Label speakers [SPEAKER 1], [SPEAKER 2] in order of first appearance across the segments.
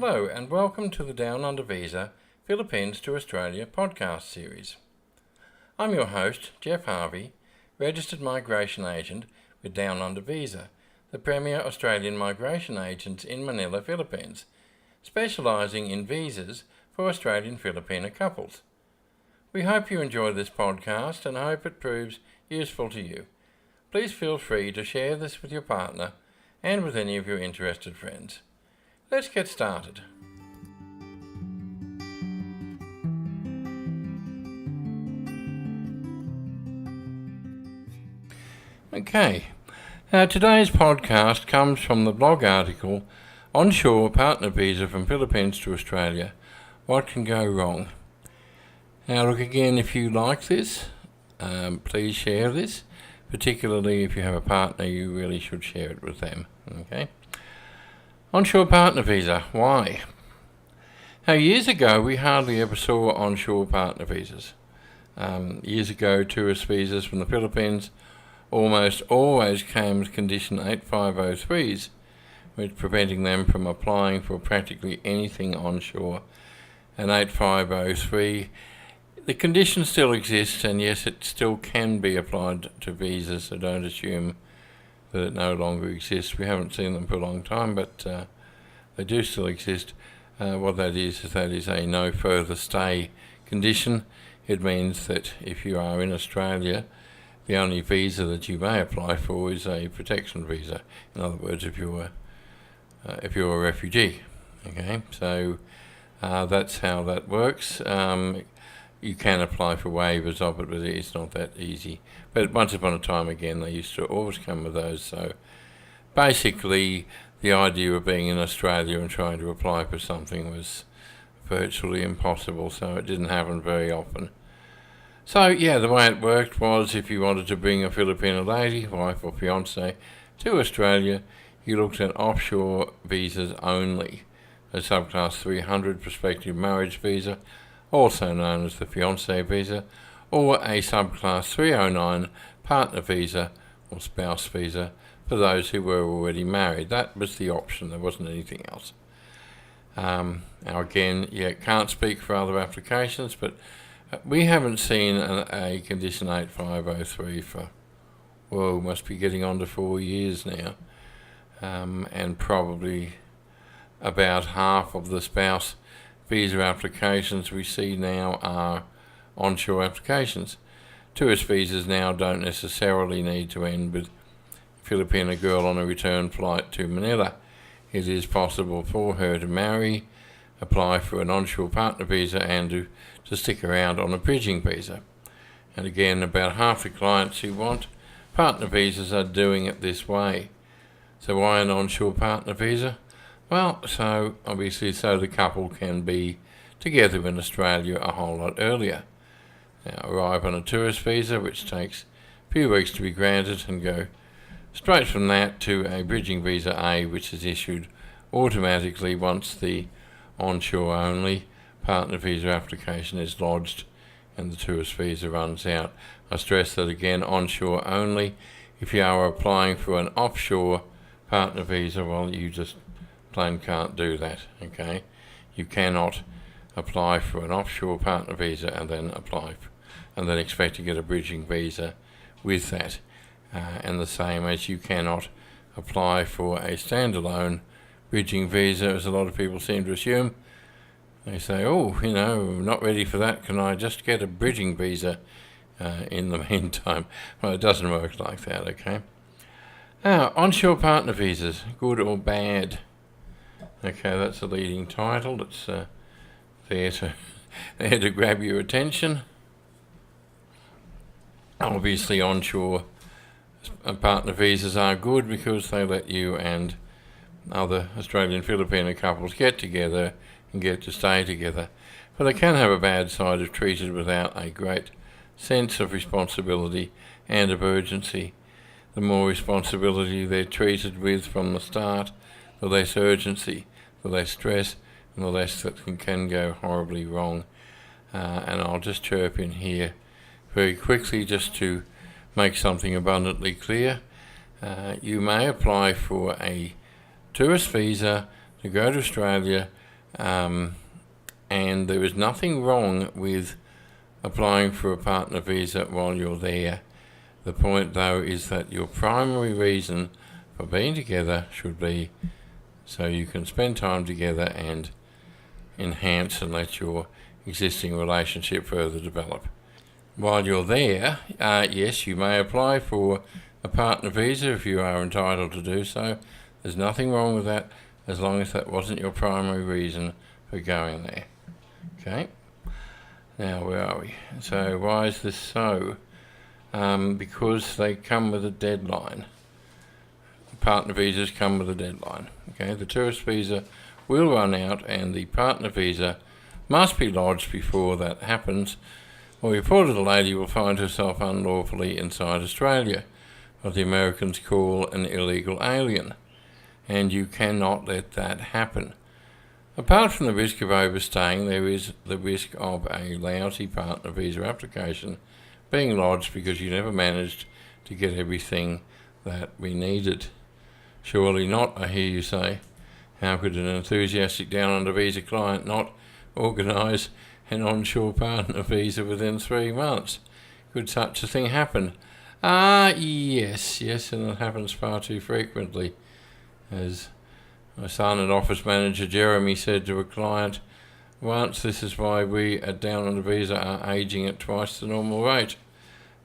[SPEAKER 1] Hello and welcome to the Down Under Visa Philippines to Australia podcast series. I'm your host, Jeff Harvie, registered migration agent with Down Under Visa, the premier Australian migration agent in Manila, Philippines, specialising in visas for Australian Filipina couples. We hope you enjoy this podcast and hope it proves useful to you. Please feel free to share this with your partner and with any of your interested friends. Let's get started. Okay, today's podcast comes from the blog article, Onshore Partner Visa from Philippines to Australia, What Can Go Wrong? Now look, again, if you like this, please share this, particularly if you have a partner, you really should share it with them, okay? Onshore partner visa, why? Now, years ago, we hardly ever saw onshore partner visas. Years ago, tourist visas from the Philippines almost always came with Condition 8503s, which preventing them from applying for practically anything onshore. And 8503, the condition still exists, and yes, it still can be applied to visas, so don't assume that it no longer exists. We haven't seen them for a long time, but they do still exist. What that is a no further stay condition. It means that if you are in Australia, the only visa that you may apply for is a protection visa. In other words, if you're a refugee. Okay, so that's how that works. You can apply for waivers of it, but it's not that easy. But once upon a time, again, they used to always come with those. So basically, the idea of being in Australia and trying to apply for something was virtually impossible, so it didn't happen very often. So yeah, the way it worked was if you wanted to bring a Filipino lady, wife or fiancée, to Australia, you looked at offshore visas only, a subclass 300 prospective marriage visa, also known as the fiancé visa, or a subclass 309 partner visa or spouse visa for those who were already married. That was the option, there wasn't anything else. Now again, can't speak for other applications, but we haven't seen a Condition 8503 for, must be getting on to 4 years now, and probably about half of the spouse visa applications we see now are onshore applications. Tourist visas now don't necessarily need to end with Filipino girl on a return flight to Manila. It is possible for her to marry, apply for an onshore partner visa, and to stick around on a bridging visa. And again, about half the clients who want partner visas are doing it this way. So why an onshore partner visa? Well, so obviously so the couple can be together in Australia a whole lot earlier. Now, arrive on a tourist visa, which takes a few weeks to be granted, and go straight from that to a bridging visa A, which is issued automatically once the onshore only partner visa application is lodged and the tourist visa runs out. I stress that again, onshore only. If you are applying for an offshore partner visa, well, you just plain can't do that, okay? You cannot apply for an offshore partner visa and then and then expect to get a bridging visa with that. And the same as you cannot apply for a standalone bridging visa, as a lot of people seem to assume. They say, I'm not ready for that, can I just get a bridging visa in the meantime? Well, it doesn't work like that, okay? Now, onshore partner visas, good or bad? Okay, that's the leading title. It's there to grab your attention. Obviously, onshore partner visas are good because they let you and other Australian Filipino couples get together and get to stay together. But they can have a bad side if treated without a great sense of responsibility and of urgency. The more responsibility they're treated with from the start, the less urgency, the less stress, and the less that can go horribly wrong. And I'll just chirp in here very quickly just to make something abundantly clear. You may apply for a tourist visa to go to Australia and there is nothing wrong with applying for a partner visa while you're there. The point, though, is that your primary reason for being together should be so you can spend time together and enhance and let your existing relationship further develop. While you're there, yes, you may apply for a partner visa if you are entitled to do so. There's nothing wrong with that as long as that wasn't your primary reason for going there. Okay, now where are we? So why is this so? Because they come with a deadline. Partner visas come with a deadline. Okay, the tourist visa will run out and the partner visa must be lodged before that happens, or your poor little lady will find herself unlawfully inside Australia, what the Americans call an illegal alien, and you cannot let that happen. Apart from the risk of overstaying, there is the risk of a lousy partner visa application being lodged because you never managed to get everything that we needed. Surely not, I hear you say. How could an enthusiastic down-under visa client not organise an onshore partner visa within 3 months? Could such a thing happen? Yes, and it happens far too frequently. As my son and office manager Jeremy said to a client once, this is why we at down-under visa are ageing at twice the normal rate.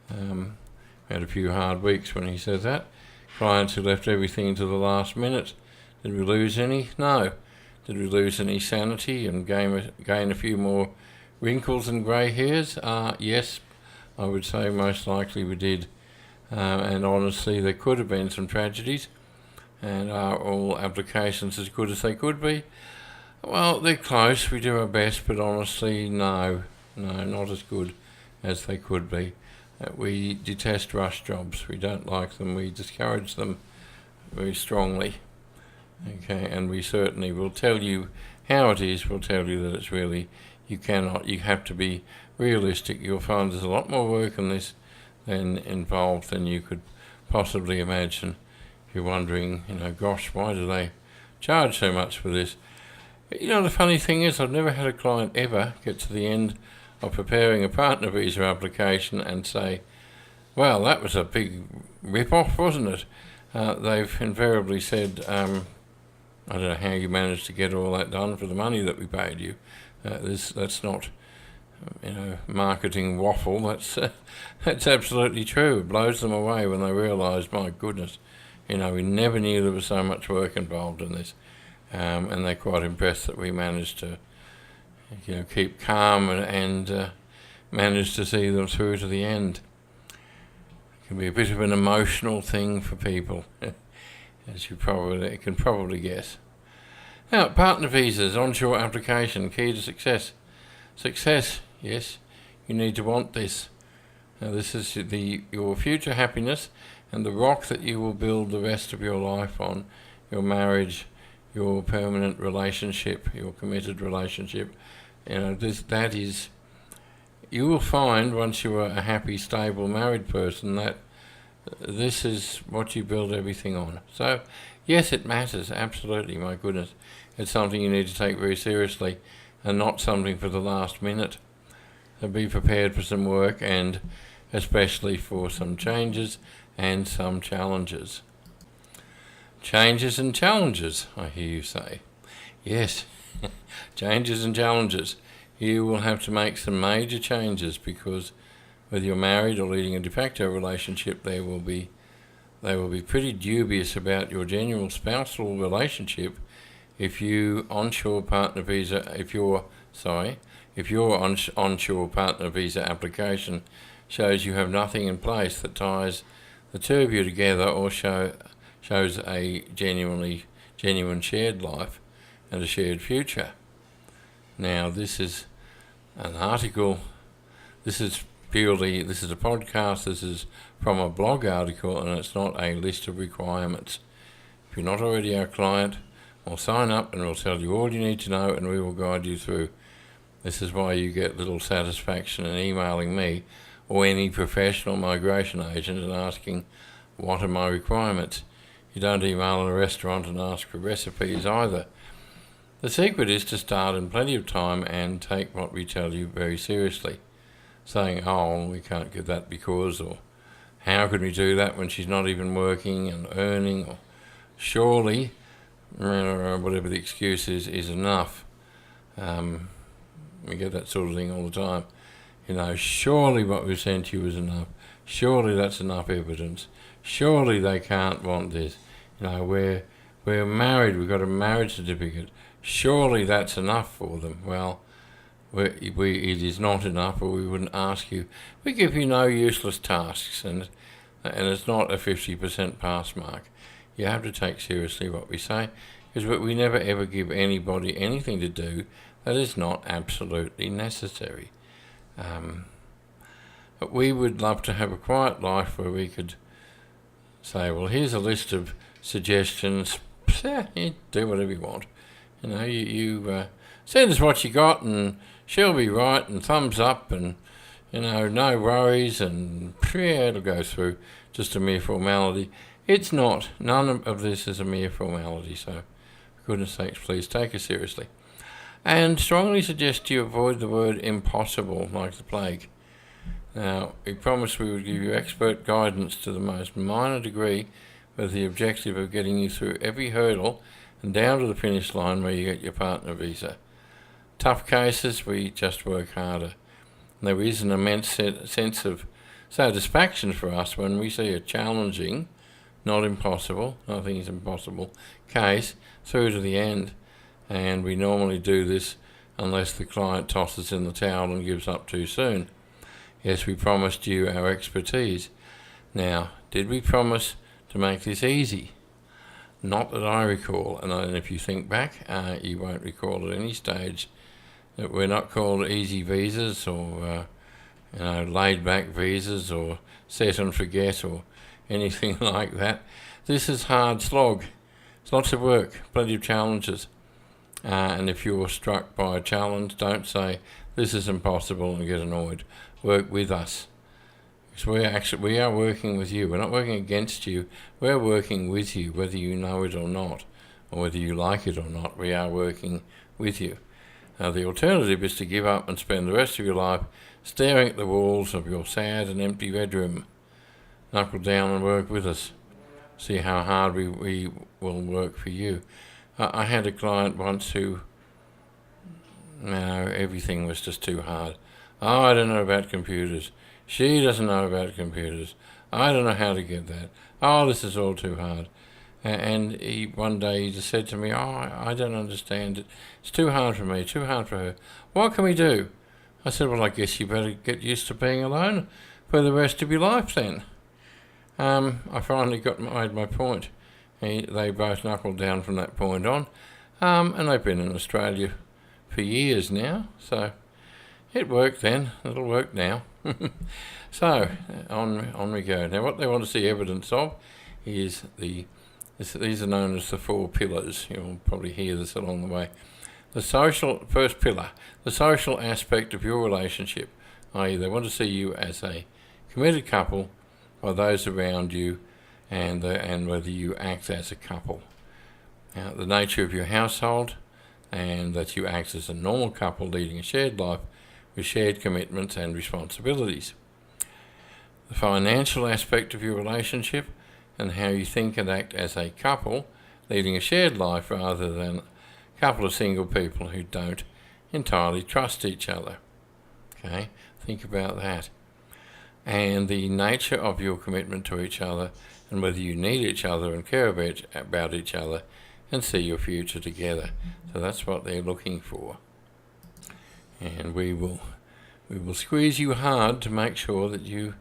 [SPEAKER 1] Had a few hard weeks when he said that. Clients who left everything to the last minute. Did we lose any? No. Did we lose any sanity and gain a few more wrinkles and grey hairs? Yes, I would say most likely we did. And honestly, there could have been some tragedies. And are all applications as good as they could be? Well, they're close. We do our best, but honestly, no, not as good as they could be. We detest rush jobs. We don't like them. We discourage them very strongly. Okay, and we certainly will tell you how it is. We'll tell you that it's really, you have to be realistic. You'll find there's a lot more work in this involved than you could possibly imagine. If you're wondering, gosh, why do they charge so much for this? The funny thing is, I've never had a client ever get to the end of preparing a partner visa application and say, well, that was a big rip-off, wasn't it? They've invariably said, I don't know how you managed to get all that done for the money that we paid you. That's not, marketing waffle. That's absolutely true. It blows them away when they realise, my goodness, we never knew there was so much work involved in this. And they're quite impressed that we managed to keep calm and manage to see them through to the end. It can be a bit of an emotional thing for people, as you can probably guess. Now, partner visas, onshore application, key to success. Success, yes, you need to want this. Now, this is your future happiness and the rock that you will build the rest of your life on, your marriage, your permanent relationship, your committed relationship. You will find once you are a happy, stable, married person that this is what you build everything on. So, yes, it matters, absolutely, my goodness. It's something you need to take very seriously and not something for the last minute. So be prepared for some work and especially for some changes and some challenges. Changes and challenges, I hear you say. Yes, changes and challenges. You will have to make some major changes because whether you're married or leading a de facto relationship, they will be pretty dubious about your genuine spousal relationship if your onshore partner visa application shows you have nothing in place that ties the two of you together or shows a genuine shared life and a shared future. Now, this is an article, this is a podcast, this is from a blog article, and it's not a list of requirements. If you're not already our client, we'll sign up and we'll tell you all you need to know and we will guide you through. This is why you get little satisfaction in emailing me or any professional migration agent and asking, what are my requirements? You don't email a restaurant and ask for recipes either. The secret is to start in plenty of time and take what we tell you very seriously. Saying, oh, we can't give that because, or how could we do that when she's not even working and earning, or surely, whatever the excuse is enough. We get that sort of thing all the time. Surely what we've sent you is enough. Surely that's enough evidence. Surely they can't want this. We're married, we've got a marriage certificate. Surely that's enough for them. Well, it is not enough, or we wouldn't ask you. We give you no useless tasks, and it's not a 50% pass mark. You have to take seriously what we say, because we never ever give anybody anything to do that is not absolutely necessary. But we would love to have a quiet life where we could say, well, here's a list of suggestions. You do whatever you want. You send us what you got, and she'll be right, and thumbs up, and no worries, and it'll go through. Just a mere formality. It's not. None of this is a mere formality. So, for goodness sakes, please take us seriously. And strongly suggest you avoid the word impossible like the plague. Now, we promised we would give you expert guidance to the most minor degree with the objective of getting you through every hurdle and down to the finish line where you get your partner visa. Tough cases, we just work harder. There is an immense sense of satisfaction for us when we see a challenging, not impossible, nothing is impossible, case through to the end. And we normally do this unless the client tosses in the towel and gives up too soon. Yes, we promised you our expertise. Now, did we promise to make this easy? Not that I recall, and if you think back, you won't recall at any stage that we're not called easy visas or laid back visas or set and forget or anything like that. This is hard slog. It's lots of work, plenty of challenges. And if you're struck by a challenge, don't say, this is impossible, and get annoyed. Work with us. Because we are working with you. We're not working against you. We're working with you, whether you know it or not, or whether you like it or not. We are working with you. Now, the alternative is to give up and spend the rest of your life staring at the walls of your sad and empty bedroom. Knuckle down and work with us. See how hard we will work for you. I had a client once who, everything was just too hard. Oh, I don't know about computers. She doesn't know about computers. I don't know how to get that. Oh, this is all too hard. And one day he just said to me, I don't understand it. It's too hard for me, too hard for her. What can we do? I said, well, I guess you better get used to being alone for the rest of your life then. I finally made my point. They both knuckled down from that point on. And they've been in Australia for years now. So it worked then. It'll work now. So on we go. Now what they want to see evidence of is these are known as the 4 pillars. You'll probably hear this along the way. First pillar, the social aspect of your relationship, i.e. they want to see you as a committed couple by those around you and whether you act as a couple. Now, the nature of your household and that you act as a normal couple leading a shared life with shared commitments and responsibilities. The financial aspect of your relationship and how you think and act as a couple leading a shared life rather than a couple of single people who don't entirely trust each other. Okay, think about that. And the nature of your commitment to each other and whether you need each other and care about each other and see your future together. So that's what they're looking for. And we will squeeze you hard to make sure that you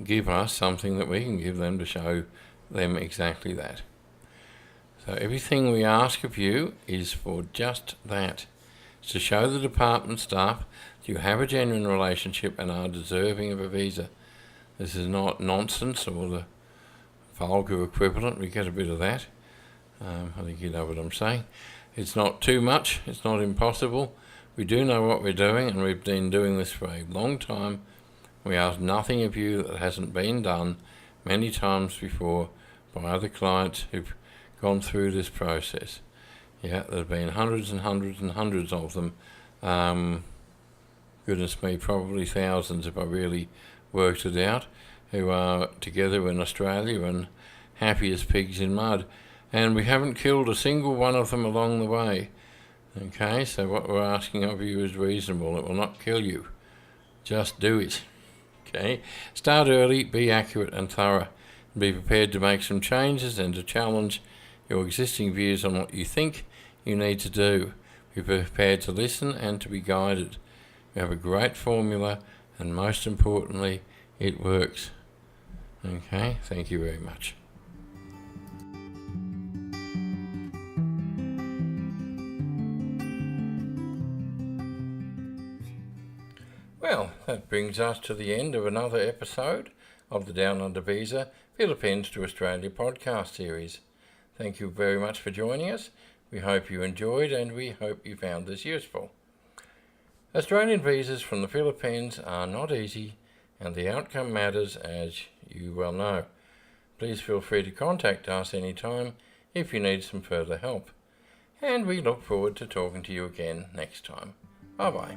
[SPEAKER 1] give us something that we can give them to show them exactly that. So everything we ask of you is for just that. It's to show the department staff that you have a genuine relationship and are deserving of a visa. This is not nonsense or the vulgar equivalent. We get a bit of that. I think you know what I'm saying. It's not too much. It's not impossible. We do know what we're doing, and we've been doing this for a long time. We ask nothing of you that hasn't been done many times before by other clients who've gone through this process. Yeah, there have been hundreds and hundreds and hundreds of them. Goodness me, probably thousands if I really worked it out, who are together in Australia and happy as pigs in mud. And we haven't killed a single one of them along the way. Okay, so what we're asking of you is reasonable. It will not kill you. Just do it. Okay, start early, be accurate and thorough. Be prepared to make some changes and to challenge your existing views on what you think you need to do. Be prepared to listen and to be guided. We have a great formula, and most importantly, it works. Okay, thank you very much. Well, that brings us to the end of another episode of the Down Under Visa Philippines to Australia podcast series. Thank you very much for joining us. We hope you enjoyed and we hope you found this useful. Australian visas from the Philippines are not easy and the outcome matters, as you well know. Please feel free to contact us anytime if you need some further help. And we look forward to talking to you again next time. Bye bye.